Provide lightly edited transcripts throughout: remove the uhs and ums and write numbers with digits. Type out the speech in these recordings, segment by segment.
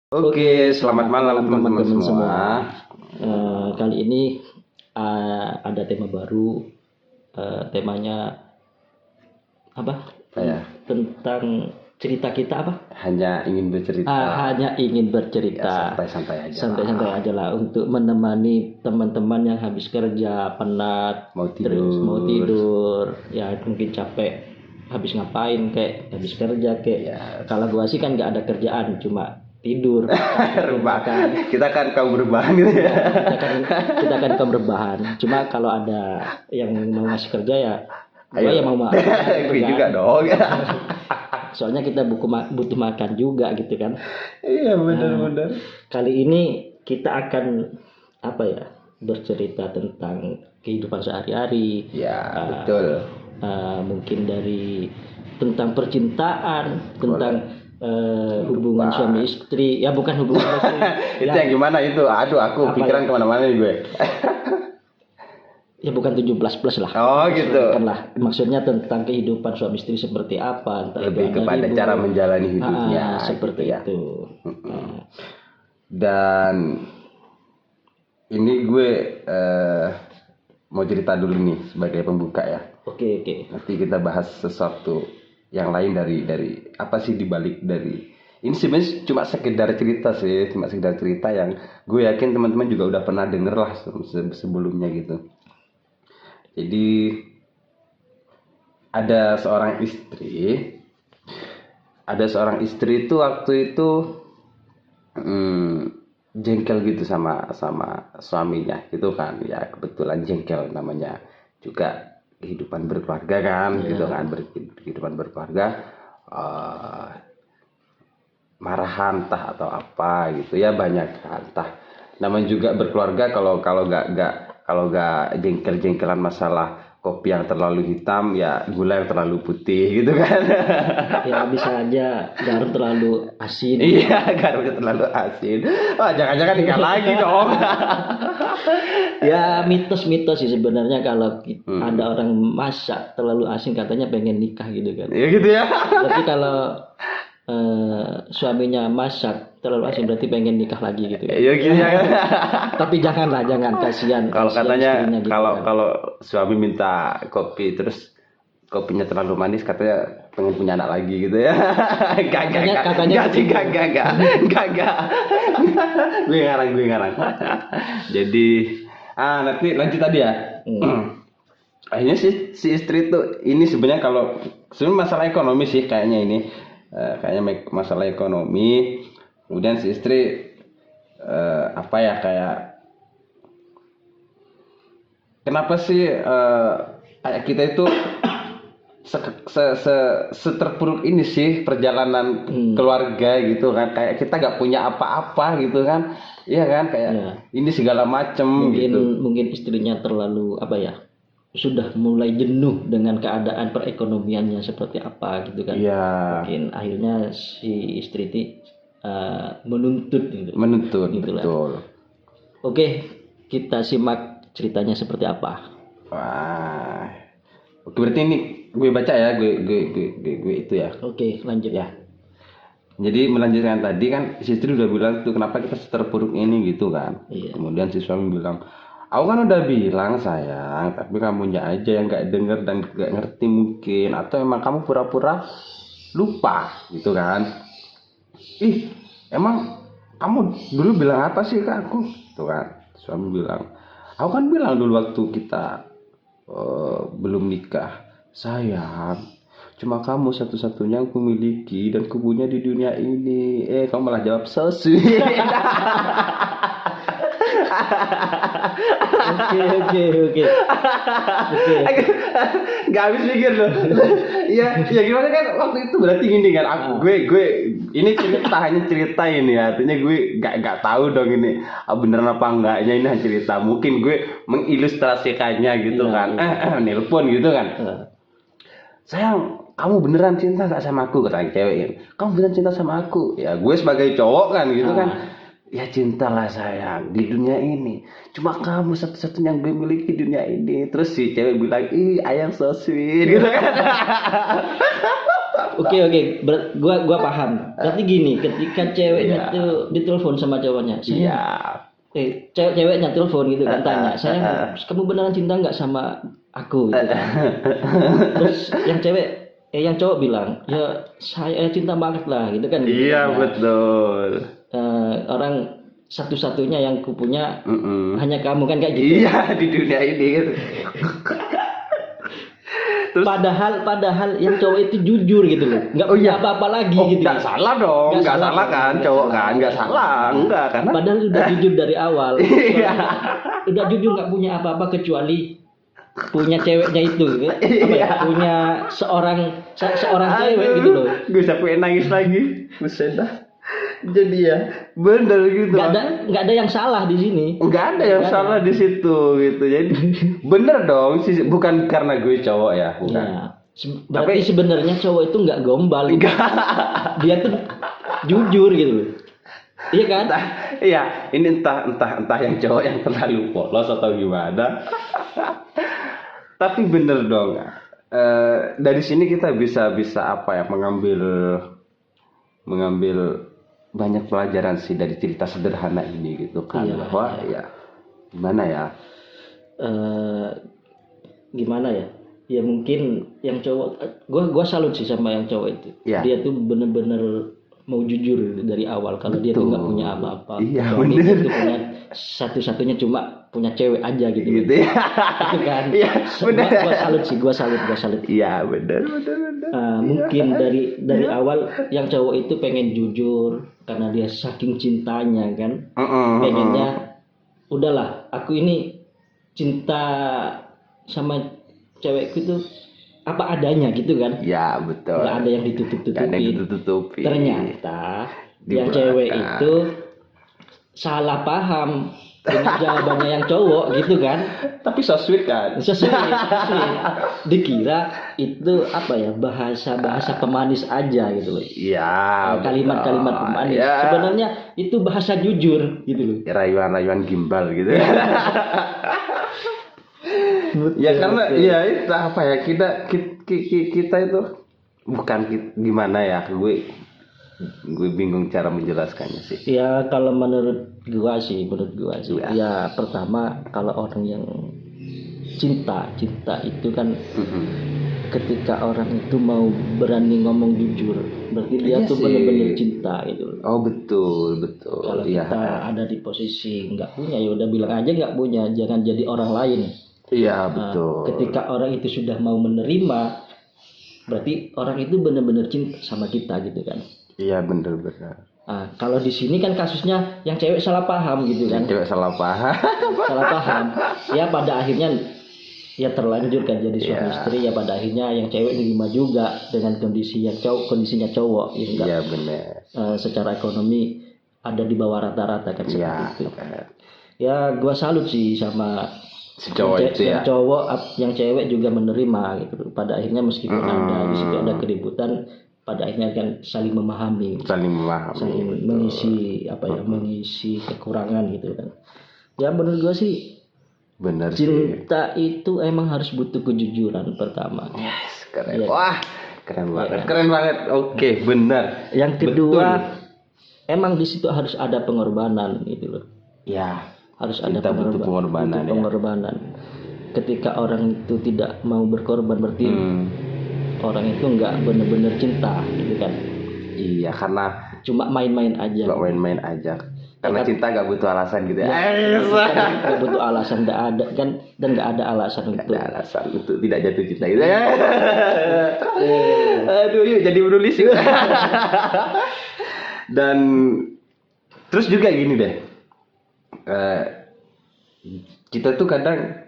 Oke, selamat malam teman-teman teman-teman semua. Kali ini ada tema baru. Temanya apa? Saya Tentang cerita kita apa? hanya ingin bercerita. Hanya ingin Ya, bercerita. santai-santai aja. Santai-santai aja lah untuk menemani teman-teman yang habis kerja penat, Mau terus mau tidur. tidur, ya mungkin capek, habis ngapain kayak habis kerja kayak. Ya. Kalau gua sih kan nggak ada kerjaan, cuma tidur, Rebahan. Kita kan kaum berbahan gitu ya. kita kan kaum rebahan. Cuma kalau ada yang mau ngasih kerja ya gua Ayo. ya mau makan gitu Gue kan. juga dong. Soalnya kita butuh makan juga gitu kan. Iya, benar-benar. Kali ini kita akan apa ya, bercerita tentang kehidupan sehari-hari. Ya, betul. Mungkin dari tentang percintaan, tentang hubungan Kehidupan. suami istri. Ya bukan hubungan istri. Itu yang gimana itu? Aduh, aku Apa pikiran ya? kemana-mana nih gue. Ya bukan 17 plus lah. Oh, gitu. Bukan lah. Maksudnya tentang kehidupan suami istri seperti apa, entah Lebih itu kepada ada cara ibu. menjalani hidupnya, Seperti gitu ya. itu. Dan ini gue mau cerita dulu nih sebagai pembuka ya. Oke. Nanti kita bahas sesuatu yang lain dari apa sih dibalik dari ini. Sebenarnya cuma sekedar cerita sih, cuma sekedar cerita yang gue yakin teman-teman juga udah pernah denger lah sebelumnya gitu. Jadi ada seorang istri itu waktu itu jengkel gitu sama suaminya gitu kan, ya kebetulan jengkel namanya juga kehidupan berkeluarga kan. Gitu kan, kehidupan berkeluarga, marahan entah atau apa gitu ya, banyak kan, entah namanya juga berkeluarga. Kalau nggak jengkel-jengkelan masalah kopi yang terlalu hitam, ya gula yang terlalu putih gitu kan. Ya bisa aja garam terlalu asin. Iya, garamnya terlalu asin. Wah, jangan-jangan nikah lagi dong. Ya mitos-mitos sih sebenarnya kalau ada orang masak terlalu asin katanya pengen nikah gitu kan. Ya gitu ya. Tapi kalau suaminya masak terlalu asin berarti pengen nikah lagi gitu kan. Ya gitu ya. Tapi jangan kasihan. Kalau kasihan katanya istrinya gitu kalau kan. kalau suami minta kopi terus kopinya terlalu manis, katanya pengen punya anak lagi gitu ya. Katanya Enggak. Gue ngarang. Jadi nanti lanjut tadi ya. Akhirnya si istri itu ini sebenarnya kalau sebenarnya masalah ekonomi sih kayaknya ini. Kayaknya masalah ekonomi. Kemudian si istri apa ya, kayak kenapa sih kayak kita itu seterpuruk ini sih perjalanan keluarga gitu kan, kayak kita nggak punya apa-apa gitu kan. Iya kan, kayak ini segala macem gitu. Mungkin istrinya terlalu apa ya, sudah mulai jenuh dengan keadaan perekonomiannya seperti apa gitu kan. Iya. Mungkin akhirnya si istri itu menuntut gitu. Betul. Oke, kita simak ceritanya seperti apa. Wah, oke, berarti ini gue baca ya, gue itu ya. Oke, lanjut ya. Jadi melanjutkan tadi kan, si istri udah bilang tuh kenapa kita seterpuruk ini gitu kan. Iya. Kemudian si suami bilang, aku kan udah bilang sayang, tapi kamunya aja yang nggak denger dan nggak ngerti mungkin, atau emang kamu pura-pura lupa gitu kan. Ih, emang kamu dulu bilang apa sih ke aku? Tuh kan, suami bilang, aku kan bilang dulu waktu kita belum nikah, sayang, cuma kamu satu-satunya yang kumiliki dan kupunya di dunia ini. Kamu malah jawab so sweet. Oke. Gak habis pikir loh. Ya gimana kan waktu itu, berarti gini kan, gue ini hanya cerita ini, artinya gue gak tahu dong ini beneran apa enggaknya, ini hanya cerita. Mungkin gue mengilustrasikannya gitu kan. Nelpon gitu kan. Sayang, kamu beneran cinta gak sama aku? Kata cewek, kamu beneran cinta sama aku? Ya gue sebagai cowok kan gitu kan, ya cintalah sayang di dunia ini, cuma kamu satu-satunya yang gue miliki di dunia ini. Terus si cewek bilang, ih ayang so sweet gitu kan. Oke, gua paham. Tapi gini, ketika ceweknya tuh ditelepon sama cowoknya, Iya. ceweknya telepon gitu kan, tanya, sayang, kamu beneran cinta nggak sama aku gitu kan? Terus yang cowok bilang, ya saya cinta banget lah gitu kan. Gitu Iya kan, ya. betul. Orang satu-satunya yang kupunya Mm-mm. hanya kamu kan kayak gitu. Iya di dunia ini gitu. Terus Padahal yang cowok itu jujur gitu loh, nggak punya apa-apa lagi gitu. Nggak salah dong, nggak salah kan, nggak cowok salah. kan, nggak salah, enggak karena Padahal udah jujur dari awal. Iya. Udah jujur nggak punya apa-apa kecuali punya ceweknya itu, apa ya? Punya seorang cewek gitu loh. Gue sampai nangis lagi, buset dah. Jadi ya, bener gitu. Nggak ada yang salah di sini. Nggak ada yang salah di situ gitu. Jadi bener dong, bukan karena gue cowok ya, bukan. Ya. Berarti sebenarnya cowok itu nggak gombal. Gitu. Dia tuh jujur gitu loh. Iya kan? Iya, ini entah yang cowok yang terlalu polos atau gimana. Tapi bener dong. Dari sini kita bisa apa ya, mengambil banyak pelajaran sih dari cerita sederhana ini gitu kan. Iya, bahwa ya gimana ya? Gimana ya? Ya mungkin yang cowok, gua salut sih sama yang cowok itu. Ya. Dia tuh bener-bener mau jujur dari awal kalau dia tuh nggak punya apa-apa. Iya bener. Dia tuh punya satu-satunya cuma punya cewek aja gitu. Gitu ya. Itu kan. Iya bener. Gua salut. Iya bener. Mungkin dari awal yang cowok itu pengen jujur karena dia saking cintanya kan. Pengennya udahlah, aku ini cinta sama cewekku itu apa adanya gitu kan. Ya betul. Nggak ada yang ditutup-tutupin. Ternyata yang cewek itu salah paham dengan jawabannya yang cowok gitu kan. Tapi so sweet kan. Sweet. Dikira itu apa ya, bahasa pemanis aja gitu loh. Iya. Kalimat-kalimat pemanis. Ya. Sebenarnya itu bahasa jujur gitu loh. Rayuan-rayuan gimbal gitu. Ya karena ya itu apa ya, kita itu bukan gimana ya, gue bingung cara menjelaskannya sih. Ya kalau menurut gua sih ya pertama, kalau orang yang cinta itu kan ketika orang itu mau berani ngomong jujur, berarti dia tuh benar-benar cinta gitu. Oh betul. Kalau kita ada di posisi nggak punya, ya udah bilang aja nggak punya, jangan jadi orang lain. Iya betul. Ketika orang itu sudah mau menerima, berarti orang itu benar-benar cinta sama kita gitu kan. Iya benar. Kalau di sini kan kasusnya yang cewek salah paham gitu kan. Cewek salah paham. Ya pada akhirnya ya terlanjur kan jadi suami istri, ya pada akhirnya yang cewek nerima juga dengan kondisinya cowok ya enggak. Iya benar. Secara ekonomi ada di bawah rata-rata kan seperti itu. Bener. Ya gua salut sih sama si cowok itu ya. Yang cewek juga menerima gitu. Pada akhirnya meskipun ada di situ ada keributan, pada akhirnya kan saling memahami. Saling mengisi mengisi kekurangan gitu kan. Ya menurut gua sih benar, cinta itu emang harus butuh kejujuran pertama. Yes, keren. Wah, keren banget. Oke, benar. Yang kedua, emang di situ harus ada pengorbanan gitu loh. Ya, harus ada pengorbanan. Ketika orang itu tidak mau berkorban, berarti orang itu nggak benar-benar cinta gitu kan. Iya, karena cuma main-main aja. Karena cinta gak butuh alasan gitu ya. Gak butuh alasan, gak ada kan, dan gak ada alasan untuk tidak jatuh cinta gitu ya. Aduh, yuk jadi menulis yuk. Dan terus juga gini deh, kita tuh kadang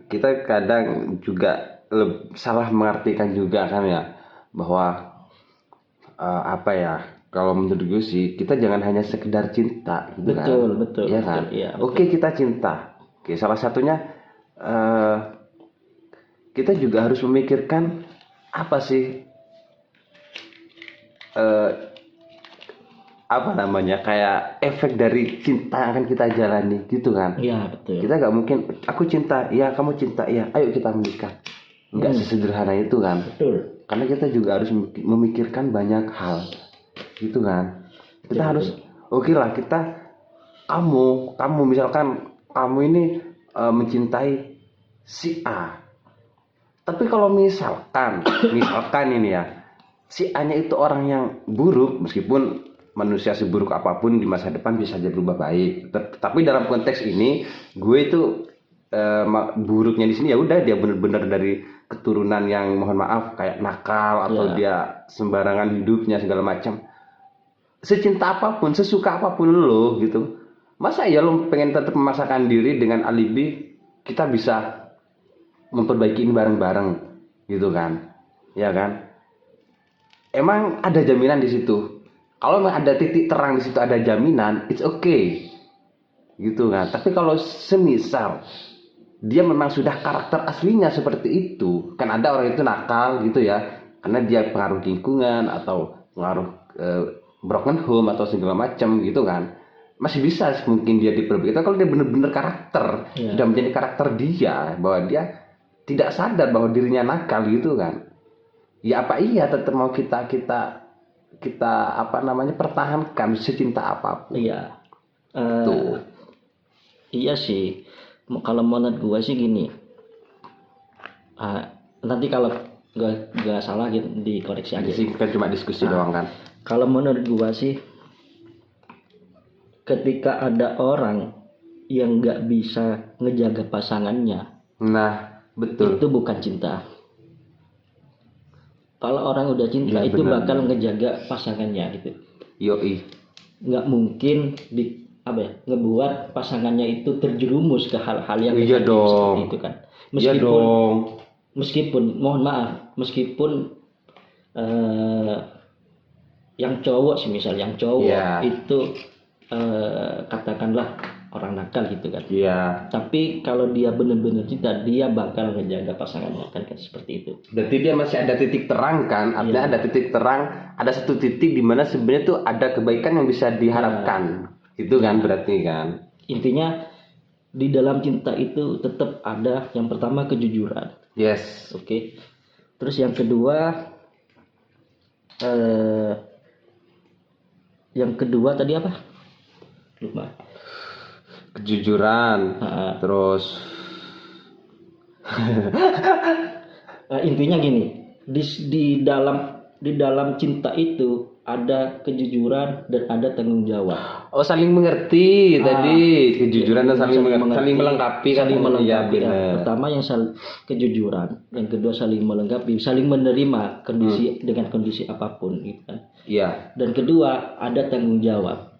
kita kadang juga salah mengartikan juga kan ya, bahwa kalau menurut gue sih, kita jangan hanya sekedar cinta gitu. Betul. Ya kan? Iya, Oke, kita cinta. Oke, salah satunya kita juga harus memikirkan apa sih kayak efek dari cinta yang akan kita jalani gitu kan. Iya betul. Kita nggak mungkin aku cinta, ya kamu cinta, ya ayo kita menikah. nggak sesederhana itu kan. Betul. Karena kita juga harus memikirkan banyak hal gitu kan. Kita harus oke lah, kamu misalkan kamu ini mencintai si A, tapi kalau misalkan ini ya, si A nya itu orang yang buruk, meskipun manusia seburuk apapun di masa depan bisa jadi berubah baik, tapi dalam konteks ini gue itu buruknya di sini ya udah dia benar-benar dari keturunan yang mohon maaf kayak nakal atau dia sembarangan hidupnya segala macam. Secinta apapun, sesuka apapun lo gitu, masa ya lo pengen tetap memaksakan diri dengan alibi kita bisa memperbaiki ini bareng-bareng gitu kan, ya kan? Emang ada jaminan di situ? Kalau memang ada titik terang di situ, ada jaminan, it's okay gitu kan. Tapi kalau semisal dia memang sudah karakter aslinya seperti itu, kan ada orang itu nakal gitu ya, karena dia pengaruh lingkungan atau pengaruh broken home atau segala macam gitu kan, masih bisa mungkin dia diperbaiki. Kalau dia benar-benar karakter sudah menjadi karakter dia, bahwa dia tidak sadar bahwa dirinya nakal gitu kan, ya apa iya tetap mau kita apa namanya pertahankan secinta apapun. Iya. Iya sih. Kalau menurut gue sih gini. Nanti kalau gak salah gitu dikoreksi aja. Sih kan cuma diskusi doang kan. Kalau menurut gue sih, ketika ada orang yang gak bisa ngejaga pasangannya, nah betul, itu bukan cinta. Kalau orang udah cinta ya, itu bakal ngejaga pasangannya gitu. Yoi. Nggak mungkin ngebuat pasangannya itu terjerumus ke hal-hal yang seperti itu kan. Meskipun mohon maaf, meskipun yang cowok sih misal, yang cowok itu katakanlah orang nakal gitu kan. Iya. Tapi kalau dia benar-benar cinta, dia bakal menjaga pasangannya kan seperti itu. Berarti dia masih ada titik terang kan? Artinya ada titik terang, ada satu titik di mana sebenarnya tuh ada kebaikan yang bisa diharapkan. Itu kan berarti kan. Intinya di dalam cinta itu tetap ada yang pertama kejujuran. Yes. Oke. Terus yang kedua tadi apa? Lupa. Kejujuran. Terus intinya gini, di dalam cinta itu ada kejujuran dan ada tanggung jawab. Oh, saling mengerti tadi, kejujuran dan saling melengkapi. Saling melengkapi. Pertama yang kejujuran, yang kedua saling melengkapi, saling menerima kondisi dengan kondisi apapun gitu kan. Iya. Dan kedua ada tanggung jawab.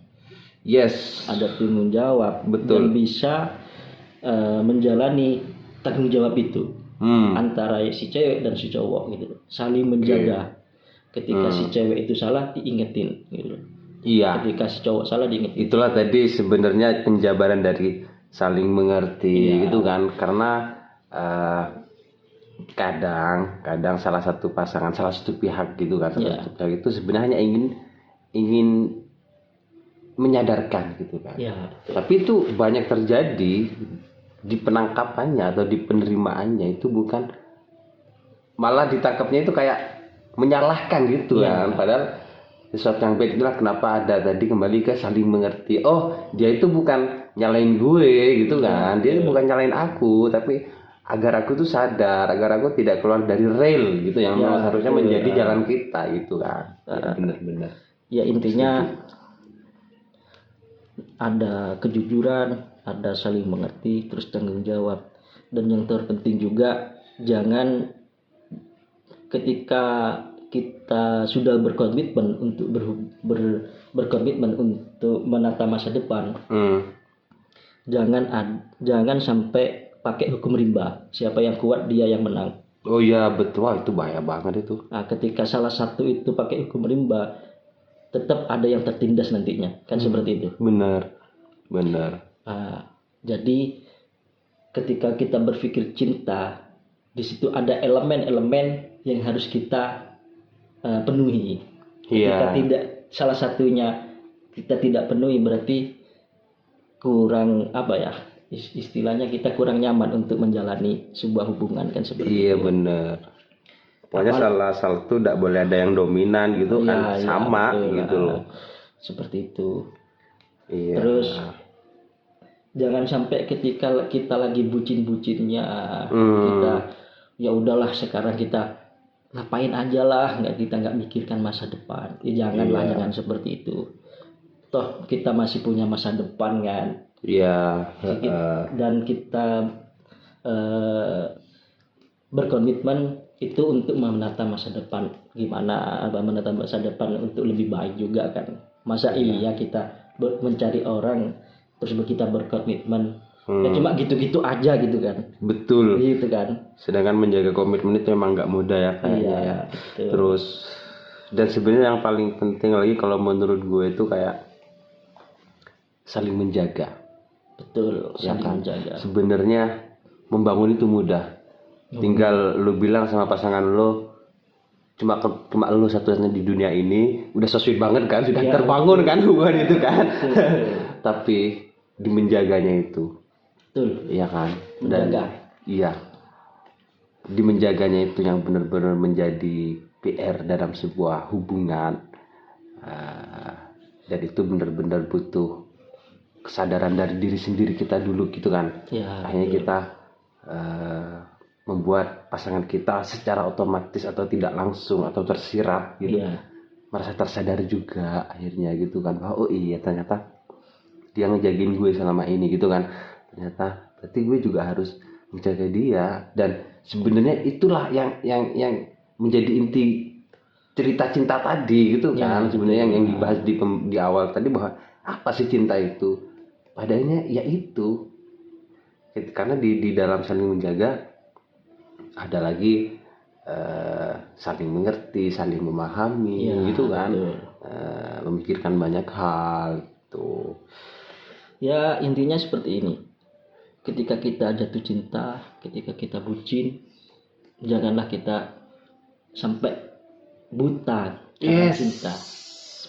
Yes. Ada tanggung jawab. Betul. Dan bisa menjalani tanggung jawab itu antara si cewek dan si cowok gitu, saling menjaga. Ketika si cewek itu salah diingetin gitu. Iya. Ketika si cowok salah diingetin. Itulah tadi sebenarnya penjabaran dari saling mengerti gitu kan, karena kadang salah satu pasangan, salah satu pihak gitu kan, salah satu pihak itu sebenarnya ingin menyadarkan gitu kan. Tapi itu banyak terjadi di penangkapannya atau di penerimaannya, itu bukan, malah ditangkapnya itu kayak menyalahkan gitu kan. Padahal sesuatu yang baik itulah kenapa ada tadi kembali ke saling mengerti. Oh, dia itu bukan nyalain gue gitu kan, dia bukan nyalain aku, tapi agar aku tuh sadar, agar aku tidak keluar dari rail gitu yang harusnya menjadi jalan kita gitu kan. Benar-benar. Ya intinya ada kejujuran, ada saling mengerti, terus tanggung jawab. Dan yang terpenting juga, jangan ketika kita sudah berkomitmen untuk berkomitmen untuk menata masa depan, jangan sampai pakai hukum rimba. Siapa yang kuat dia yang menang. Oh iya betul, itu bahaya banget itu. Nah, ketika salah satu itu pakai hukum rimba, tetap ada yang tertindas nantinya, kan seperti itu. Benar. Jadi ketika kita berpikir cinta, di situ ada elemen-elemen yang harus kita penuhi. Ketika salah satunya kita tidak penuhi, berarti kurang istilahnya kita kurang nyaman untuk menjalani sebuah hubungan kan seperti Iya itu. bener. Pokoknya salah satu tidak boleh ada yang dominan gitu kan, Iya, sama betul, gitu loh. seperti itu. Iya. Terus jangan sampai ketika kita lagi bucin-bucinnya kita ya udahlah sekarang kita ngapain aja lah, kita nggak mikirkan masa depan. Ya janganlah, jangan seperti itu. Toh kita masih punya masa depan kan. Iya. Dan kita berkomitmen itu untuk menata masa depan. Gimana menata masa depan untuk lebih baik juga kan. Masa iya kita mencari orang terus kita berkomitmen ya cuma gitu-gitu aja gitu kan. Betul. Gitu kan. Sedangkan menjaga komitmen itu memang nggak mudah ya kayaknya ya. Betul. Terus dan sebenarnya yang paling penting lagi kalau menurut gue itu kayak saling menjaga. Betul, Ya saling kan? menjaga. Sebenarnya membangun itu mudah. Tinggal lu bilang sama pasangan lu cuma lu satu-satunya di dunia ini, udah so sweet banget kan, sudah terbangun kan hubungan itu kan. Tapi di menjaganya itu. Betul. Iya kan? Menjaga. Iya. Di menjaganya itu yang benar-benar menjadi PR dalam sebuah hubungan. Dan itu benar-benar butuh kesadaran dari diri sendiri kita dulu gitu kan. Ya, akhirnya kita membuat pasangan kita secara otomatis atau tidak langsung atau tersirat gitu merasa tersadar juga akhirnya gitu kan, bahwa oh iya ternyata dia ngejagain gue selama ini gitu kan, ternyata berarti gue juga harus menjaga dia. Dan sebenarnya itulah yang menjadi inti cerita cinta tadi gitu kan. Sebenarnya yang dibahas di awal tadi, bahwa apa sih cinta itu, padanya ya itu karena di dalam saling menjaga ada lagi saling mengerti, saling memahami gitu kan. Memikirkan banyak hal tuh. Ya intinya seperti ini. Ketika kita jatuh cinta, ketika kita bucin, janganlah kita sampai buta karena cinta.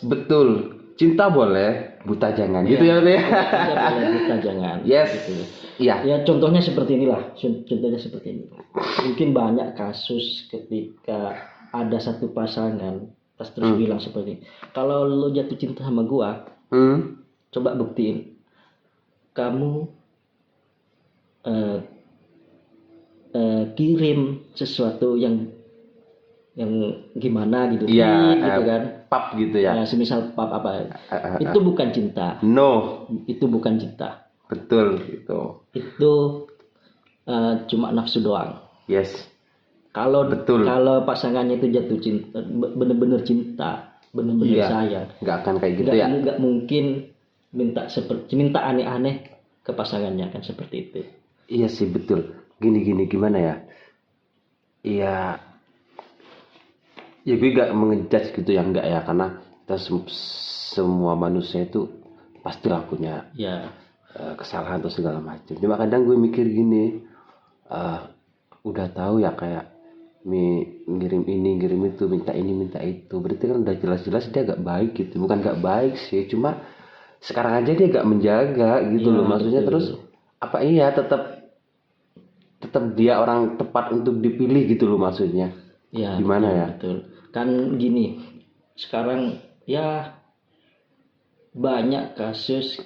Betul. Cinta boleh, buta jangan. Gitu ya, Bang. Cinta boleh, buta jangan. Yes. Gitu. Iya. Ya contohnya seperti inilah. Contohnya seperti ini. Mungkin banyak kasus ketika ada satu pasangan terus bilang seperti, kalau lo jatuh cinta sama gua, coba buktiin. Kamu kirim sesuatu yang gimana gitu, gitu kan, pap gitu ya. Semisal pap apa, itu bukan cinta. No, itu bukan cinta. Betul gitu. Itu cuma nafsu doang. Yes. Kalau betul. Kalau pasangannya itu jatuh cinta, bener-bener cinta, bener-bener sayang, nggak akan kayak gitu ya. Nggak mungkin minta aneh-aneh ke pasangannya kan, seperti itu. Iya sih betul. Gini gimana ya? Iya. Ya gue gak mengejudge gitu ya, enggak ya, karena kita semua manusia itu pastilah punya kesalahan atau segala macam. Cuma kadang gue mikir gini, udah tahu ya kayak ngirim ini ngirim itu, minta ini minta itu, berarti kan udah jelas-jelas dia gak baik gitu. Bukan gak baik sih, cuma sekarang aja dia gak menjaga gitu loh, maksudnya. Terus apa iya tetap dia orang tepat untuk dipilih gitu loh, maksudnya. Gimana ya? Betul. Kan gini, sekarang ya banyak kasus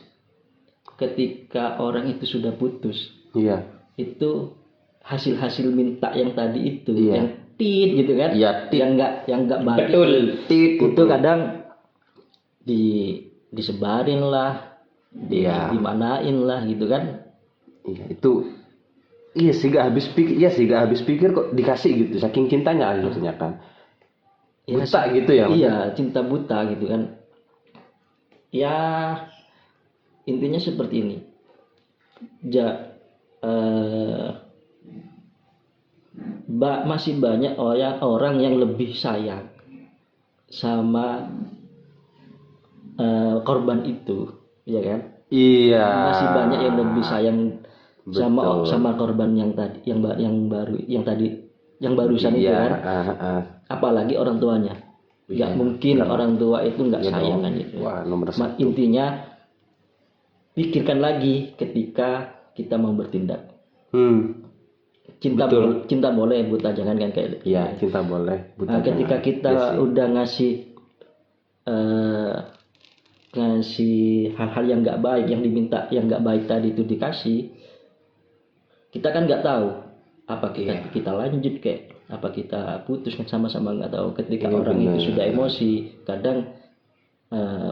ketika orang itu sudah putus. Iya. Itu hasil minta yang tadi itu, yang tit gitu kan? Iya, tit. Yang enggak baik. Betul, tit. Itu kadang disebarin lah, dimanain lah gitu kan? Iya, itu. Iya sih gak habis pikir kok dikasih gitu, saking cintanya akhirnya kan. Buta gitu ya. Iya, cinta buta gitu kan. Ya intinya seperti ini. Masih banyak orang yang lebih sayang sama korban itu, ya kan? Iya. Masih banyak yang lebih sayang sama korban yang tadi, yang barusan itu kan. Apalagi orang tuanya. Nggak mungkin orang tua itu nggak sayang kan itu. Intinya pikirkan lagi ketika kita mau bertindak. Hmm. Betul. Cinta boleh, buta jangan kan kayak. Iya, cinta boleh, buta ketika jangan. kita Iya sih. udah ngasih hal-hal yang nggak baik, yang diminta yang nggak baik tadi itu dikasih, kita kan nggak tahu apa kita lanjut kayak apa kita putus, kan sama-sama nggak tahu. Ketika Iya, orang bener. itu sudah emosi, kadang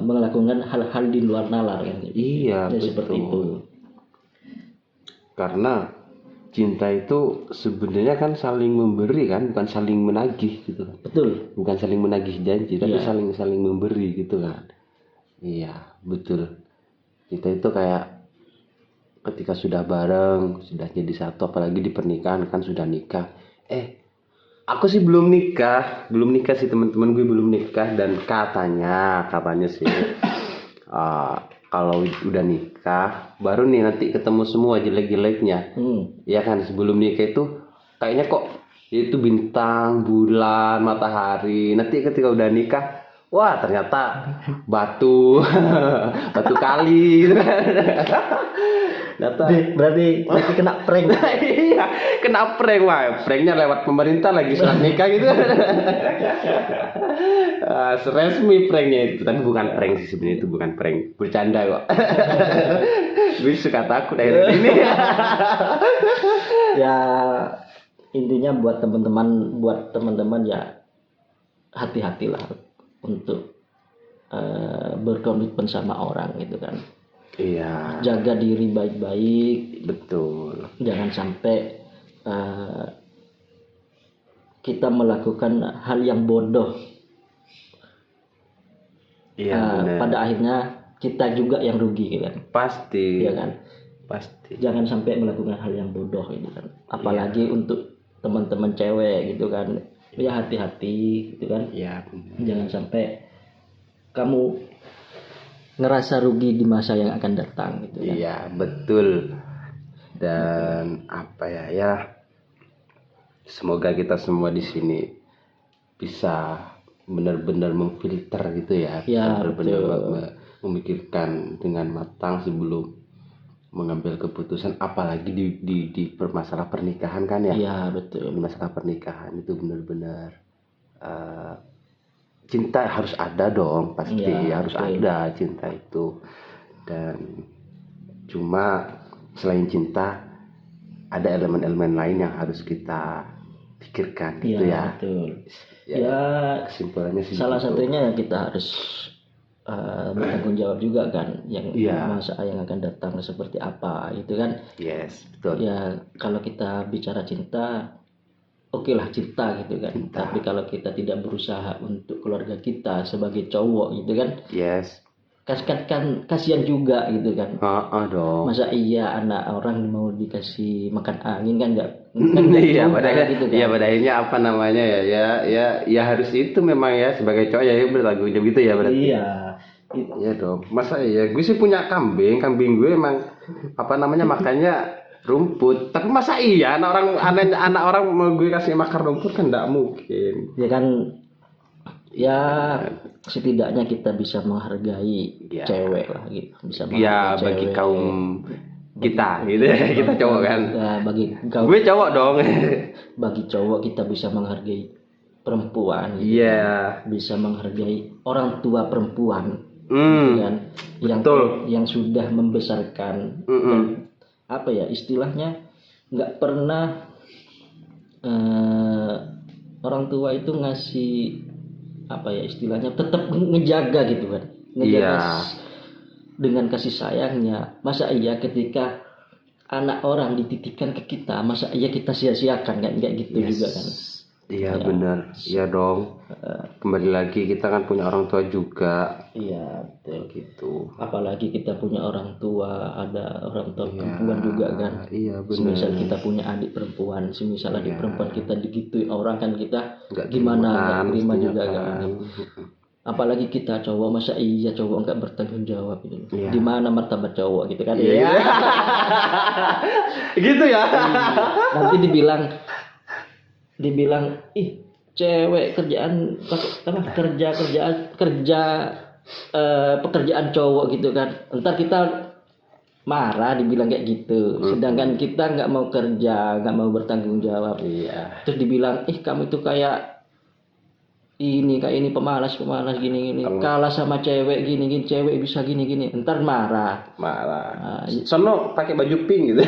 melakukan hal-hal di luar nalar kan. Iya, betul. Seperti itu. Karena cinta itu sebenarnya kan saling memberi kan, bukan saling menagih gitu kan. Betul. Bukan saling menagih janji, tapi Iya. saling memberi gitu kan. Iya, betul. Kita itu kayak ketika sudah bareng, sudah jadi satu, apalagi di pernikahan kan sudah nikah. Aku sih belum nikah sih, teman-teman gue belum nikah, dan katanya sih kalau udah nikah baru nih nanti ketemu semua jelek-jeleknya. Ya kan, sebelum nikah itu kayaknya kok itu bintang, bulan, matahari. Nanti ketika udah nikah, wah ternyata batu batu kali gitu kan. Berarti kena prank. Iya, kena prank. Wah, pranknya lewat pemerintah lagi surat nikah gitu. Resmi pranknya itu, tapi bukan prank sih sebenarnya, itu bukan prank, bercanda kok. Gue suka takut akhirnya ini. Ya intinya buat teman-teman ya hati-hatilah untuk berkomitmen sama orang gitu kan. Iya. Jaga diri baik-baik. Betul. Jangan sampai kita melakukan hal yang bodoh. Iya, benar. Pada akhirnya kita juga yang rugi gitu kan. Pasti. Iya kan. Pasti. Jangan sampai melakukan hal yang bodoh gitu kan. Apalagi untuk teman-teman cewek gitu kan. Ya hati-hati gitu kan. Iya, benar. Jangan sampai kamu ngerasa rugi di masa yang akan datang gitu kan. Iya, betul. Dan apa ya, semoga kita semua di sini bisa benar-benar memfilter gitu ya, Ya, benar-benar memikirkan dengan matang sebelum mengambil keputusan, apalagi di masalah pernikahan kan ya. Iya, betul. Di masalah pernikahan itu benar-benar cinta harus ada dong, pasti Ya, harus betul. ada cinta itu. Dan cuma selain cinta ada elemen-elemen lain yang harus kita pikirkan gitu ya. Betul. Ya, kesimpulannya sih salah gitu. satunya kita harus bertanggung jawab juga kan, yang masa yang akan datang seperti apa itu kan. Yes, betul. Ya kalau kita bicara cinta, oke lah cinta gitu kan. Tapi kalau kita tidak berusaha untuk keluarga kita sebagai cowok gitu kan. Yes. Kan kasihan juga gitu kan. Dong. Masa iya anak orang mau dikasih makan angin kan enggak. Iya, pada akhirnya apa namanya ya harus itu memang ya, sebagai cowok ya bertanggung jawab gitu ya berarti. Iya dong. Masa iya, gue sih punya kambing gue emang apa namanya makannya rumput. Tapi masa iya anak orang mau gue kasih makan rumput, kan enggak mungkin. Ya kan, ya setidaknya kita bisa menghargai cewek lah gitu. Bisa ya bagi kaum kita gitu ya, kita cowok kan. Bagi kaum, gue cowok dong. Bagi cowok kita bisa menghargai perempuan gitu. Bisa menghargai orang tua perempuan gitu kan, yang sudah membesarkan. Dan apa ya istilahnya, nggak pernah orang tua itu ngasih apa ya istilahnya, tetap ngejaga gitu kan, dengan kasih sayangnya. Masa iya ketika anak orang dititipkan ke kita, masa iya kita sia-siakan kan, kayak gitu juga kan. Iya benar, iya dong. Kembali lagi kita kan punya orang tua juga. Iya betul gitu. Apalagi kita punya orang tua, ada orang tua perempuan juga kan. Iya benar. Semisal kita punya adik perempuan, semisal adik perempuan kita digituin orang kan, kita nggak gimana terima juga kan. Apalagi kita cowok, masa iya cowok nggak bertanggung jawab gitu. Di mana martabat cowok gitu kan. Iya. Gitu ya. Nanti dibilang ih cewek kerjaan pekerjaan cowok gitu kan. Ntar kita marah dibilang kayak gitu. Sedangkan kita nggak mau kerja, nggak mau bertanggung jawab. Iya. Terus dibilang, kamu itu kayak ini pemalas gini. Kalah sama cewek gini, cewek bisa gini. Ntar marah. Malah. Sono pakai baju pink gitu.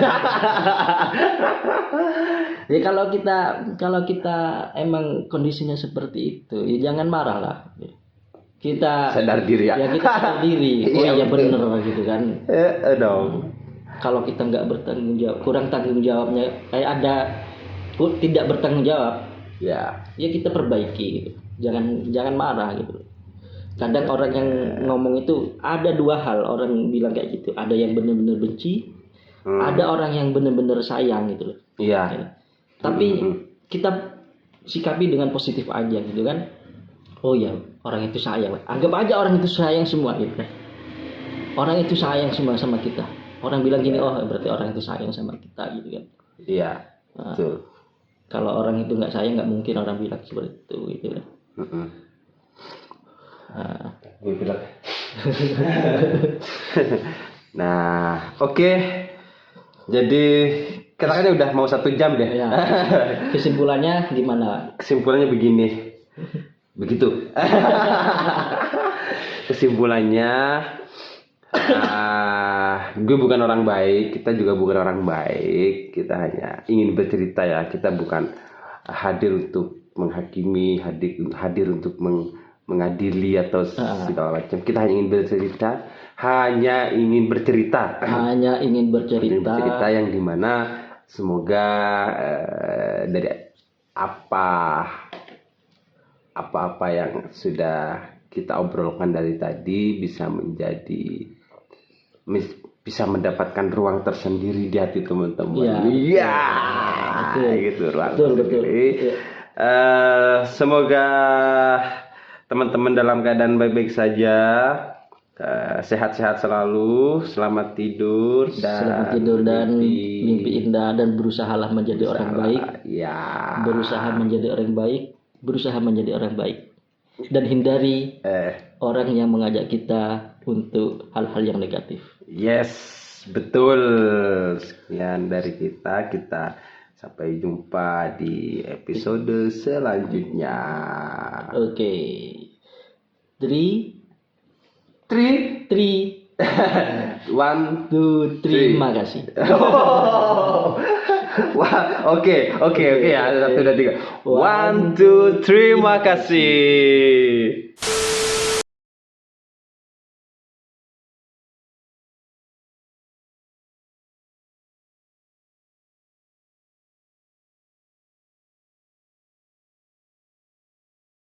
Ya kalau kita emang kondisinya seperti itu, ya jangan marah lah. Kita Sadar diri ya. Ya kita sadar diri. Oh iya bener gitu kan. Dong. Kalau kita nggak bertanggung jawab, kurang tanggung jawabnya, tidak bertanggung jawab, Ya. ya kita perbaiki gitu. Jangan marah gitu. Kadang orang yang ngomong itu ada dua hal, orang bilang kayak gitu. Ada yang benar-benar benci, ada orang yang benar-benar sayang gitu loh. Iya. Tapi kita sikapi dengan positif aja gitu kan. Oh ya, orang itu sayang. Anggap aja orang itu sayang semua gitu. Orang itu sayang semua sama kita. Orang bilang gini, oh berarti orang itu sayang sama kita gitu kan. Iya. Betul. Kalau orang itu nggak sayang, nggak mungkin orang bilang seperti itu gitu kan. Gue bilang. Nah, oke. Jadi kita kan udah mau 1 jam deh. Ya. Kesimpulannya gimana? Kesimpulannya begini. Begitu. Kesimpulannya gue bukan orang baik, kita juga bukan orang baik. Kita hanya ingin bercerita ya. Kita bukan hadir untuk menghakimi, hadir untuk mengadili atau segala macam. Kita hanya ingin bercerita, hanya ingin bercerita yang dimana semoga dari apa yang sudah kita obrolkan dari tadi bisa mendapatkan ruang tersendiri di hati teman-teman. Iya, gitu ruang tersendiri. Semoga teman-teman dalam keadaan baik-baik saja, sehat-sehat selalu, selamat tidur dan mimpi indah, dan berusahalah menjadi orang baik. Ya. Berusaha menjadi orang baik. Dan hindari orang yang mengajak kita untuk hal-hal yang negatif. Yes, betul. Sekian dari kita sampai jumpa di episode selanjutnya. Oke. 3 1 2 3 makasih. Wah, oke ya, 1 2 3. 1 2 3 makasih.